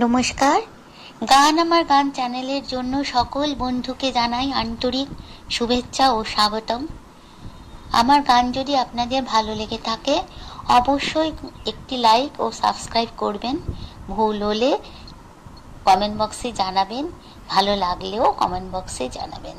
নমস্কার। গান আমার গান চ্যানেলের জন্য সকল বন্ধুকে জানাই আন্তরিক শুভেচ্ছা ও স্বাগতম। আমার গান যদি আপনাদের ভালো লেগে থাকে অবশ্যই একটি লাইক ও সাবস্ক্রাইব করবেন। ভুল হলে কমেন্ট বক্সে জানাবেন, ভালো লাগলেও কমেন্ট বক্সে জানাবেন।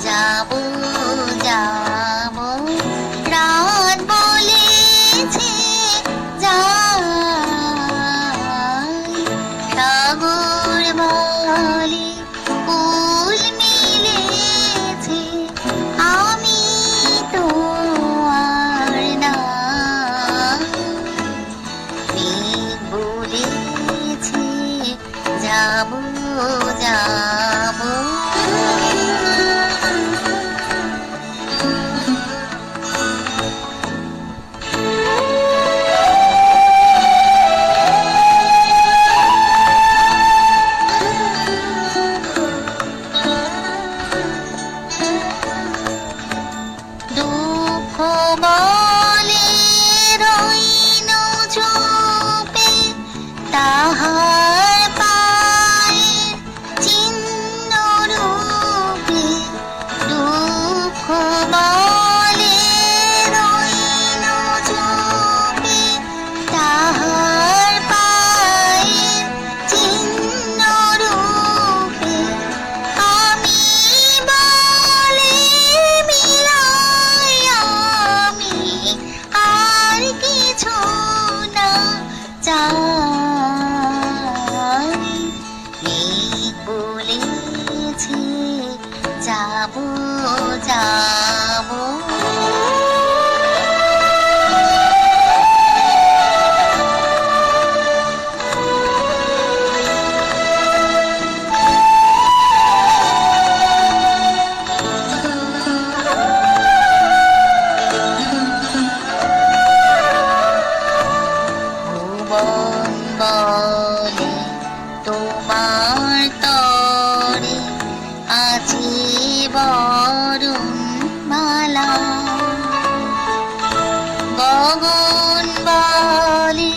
যাবো যাবো দুঃখ বলে রইন চুপে তাহার পায়ের চিহ্ন রূপে। দুঃখ বলে রইন চুপে তাহার পায়ের চিহ্ন রূপে। আমি বলে মিলাই আমি আর কিছু না চাই। বলেছি যাবো যাবো ভুবন বলে তোমার তরে আছে বরুণ মালা। গগন বলে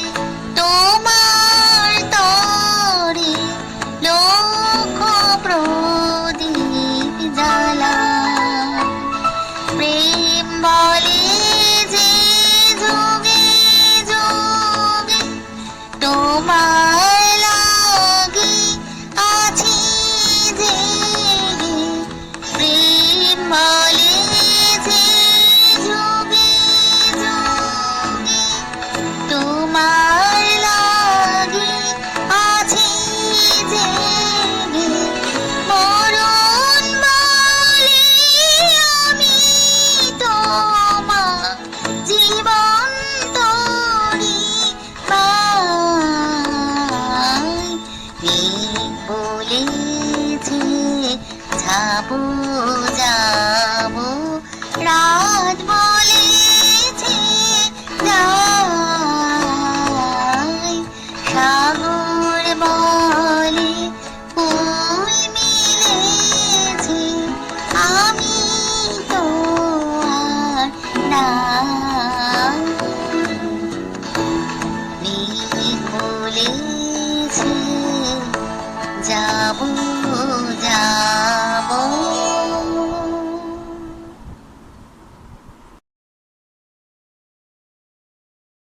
তোমার তরে লক্ষ প্রদীপ জ্বালা। প্রেম বলে যে যুগে যুগে তোমার লাগি আছি জেগে। প্রেম বলে যে যুগে যুগে তোমার লাগি আছি জেগে। মরণ বলে আমি তোমার জীবন তরি বলেছে যাবো যাবো। রাত বলেছে যাই। সাগর বলে ফুল মিলেছে আমি তো আর নাই।